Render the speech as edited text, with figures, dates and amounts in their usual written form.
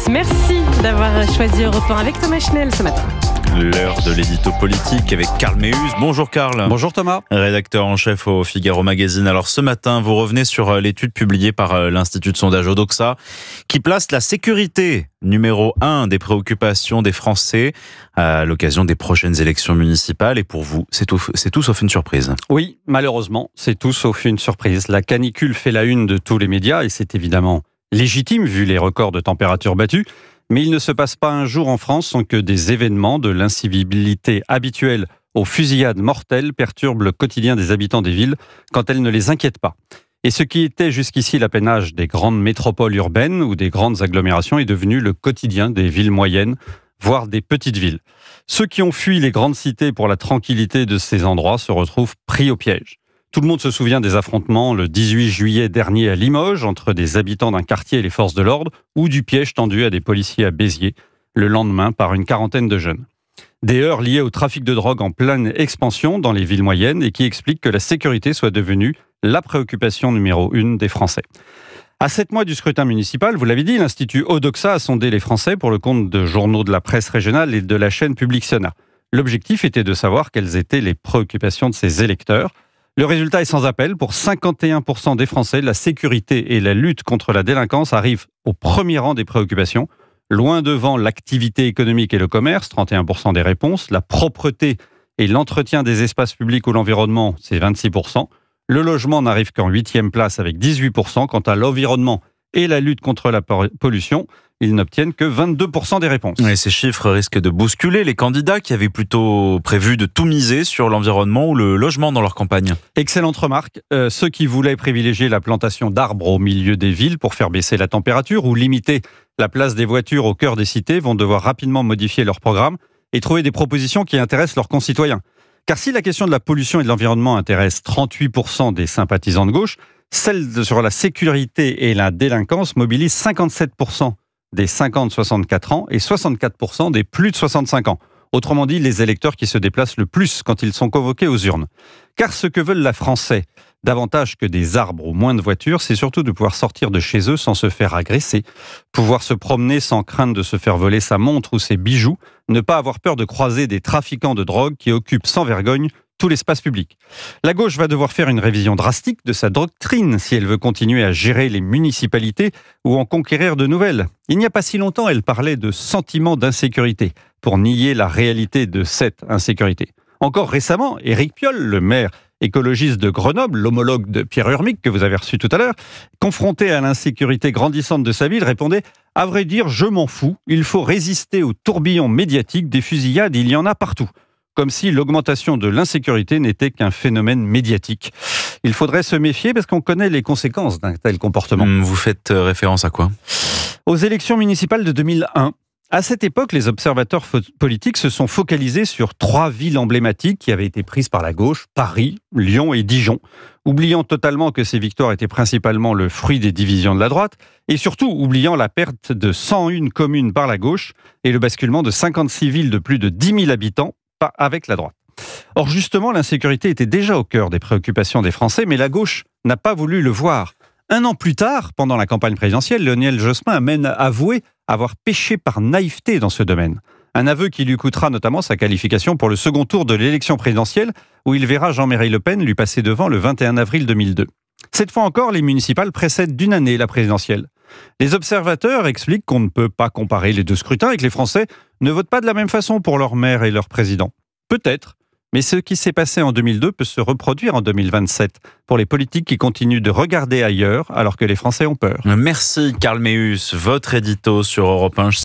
Merci d'avoir choisi Europe 1 avec Thomas Schnell ce matin. L'heure de l'édito politique avec Karl Meus. Bonjour Karl. Bonjour Thomas. Rédacteur en chef au Figaro Magazine. Alors ce matin, vous revenez sur l'étude publiée par l'Institut de sondage Odoxa qui place la sécurité numéro 1 des préoccupations des Français à l'occasion des prochaines élections municipales. Et pour vous, c'est tout sauf une surprise. Oui, malheureusement, c'est tout sauf une surprise. La canicule fait la une de tous les médias et c'est évidemment légitime vu les records de température battus. Mais il ne se passe pas un jour en France sans que des événements de l'incivilité habituelle aux fusillades mortelles perturbent le quotidien des habitants des villes quand elles ne les inquiètent pas. Et ce qui était jusqu'ici l'apanage des grandes métropoles urbaines ou des grandes agglomérations est devenu le quotidien des villes moyennes, voire des petites villes. Ceux qui ont fui les grandes cités pour la tranquillité de ces endroits se retrouvent pris au piège. Tout le monde se souvient des affrontements le 18 juillet dernier à Limoges entre des habitants d'un quartier et les forces de l'ordre ou du piège tendu à des policiers à Béziers le lendemain par une quarantaine de jeunes. Des heurts liés au trafic de drogue en pleine expansion dans les villes moyennes et qui expliquent que la sécurité soit devenue la préoccupation numéro 1 des Français. À 7 mois du scrutin municipal, vous l'avez dit, l'Institut Odoxa a sondé les Français pour le compte de journaux de la presse régionale et de la chaîne Public Sénat. L'objectif était de savoir quelles étaient les préoccupations de ces électeurs. Le résultat est sans appel. Pour 51% des Français, la sécurité et la lutte contre la délinquance arrivent au premier rang des préoccupations, loin devant l'activité économique et le commerce, 31% des réponses, la propreté et l'entretien des espaces publics ou l'environnement, c'est 26%. Le logement n'arrive qu'en 8e place avec 18%. Quant à l'environnement et la lutte contre la pollution, ils n'obtiennent que 22% des réponses. Et ces chiffres risquent de bousculer les candidats qui avaient plutôt prévu de tout miser sur l'environnement ou le logement dans leur campagne. Excellente remarque. Ceux qui voulaient privilégier la plantation d'arbres au milieu des villes pour faire baisser la température ou limiter la place des voitures au cœur des cités vont devoir rapidement modifier leur programme et trouver des propositions qui intéressent leurs concitoyens. Car si la question de la pollution et de l'environnement intéresse 38% des sympathisants de gauche, celle sur la sécurité et la délinquance mobilise 57% des 50-64 ans et 64% des plus de 65 ans. Autrement dit, les électeurs qui se déplacent le plus quand ils sont convoqués aux urnes. Car ce que veulent les Français, davantage que des arbres ou moins de voitures, c'est surtout de pouvoir sortir de chez eux sans se faire agresser, pouvoir se promener sans crainte de se faire voler sa montre ou ses bijoux, ne pas avoir peur de croiser des trafiquants de drogue qui occupent sans vergogne tout l'espace public. La gauche va devoir faire une révision drastique de sa doctrine si elle veut continuer à gérer les municipalités ou en conquérir de nouvelles. Il n'y a pas si longtemps, elle parlait de sentiment d'insécurité pour nier la réalité de cette insécurité. Encore récemment, Éric Piolle, le maire écologiste de Grenoble, l'homologue de Pierre Urmic que vous avez reçu tout à l'heure, confronté à l'insécurité grandissante de sa ville, répondait « À vrai dire, je m'en fous, il faut résister au tourbillon médiatique des fusillades, il y en a partout ». Comme si l'augmentation de l'insécurité n'était qu'un phénomène médiatique. Il faudrait se méfier parce qu'on connaît les conséquences d'un tel comportement. Vous faites référence à quoi ? Aux élections municipales de 2001, à cette époque, les observateurs politiques se sont focalisés sur 3 villes emblématiques qui avaient été prises par la gauche, Paris, Lyon et Dijon, oubliant totalement que ces victoires étaient principalement le fruit des divisions de la droite, et surtout oubliant la perte de 101 communes par la gauche et le basculement de 56 villes de plus de 10 000 habitants avec la droite. Or justement, l'insécurité était déjà au cœur des préoccupations des Français, mais la gauche n'a pas voulu le voir. 1 an plus tard, pendant la campagne présidentielle, Lionel Jospin a même avoué avoir péché par naïveté dans ce domaine. Un aveu qui lui coûtera notamment sa qualification pour le second tour de l'élection présidentielle, où il verra Jean-Marie Le Pen lui passer devant le 21 avril 2002. Cette fois encore, les municipales précèdent d'1 année la présidentielle. Les observateurs expliquent qu'on ne peut pas comparer les 2 scrutins et que les Français ne votent pas de la même façon pour leur maire et leur président. Peut-être, mais ce qui s'est passé en 2002 peut se reproduire en 2027 pour les politiques qui continuent de regarder ailleurs alors que les Français ont peur. Merci Karl Meus, votre édito sur Europe 1.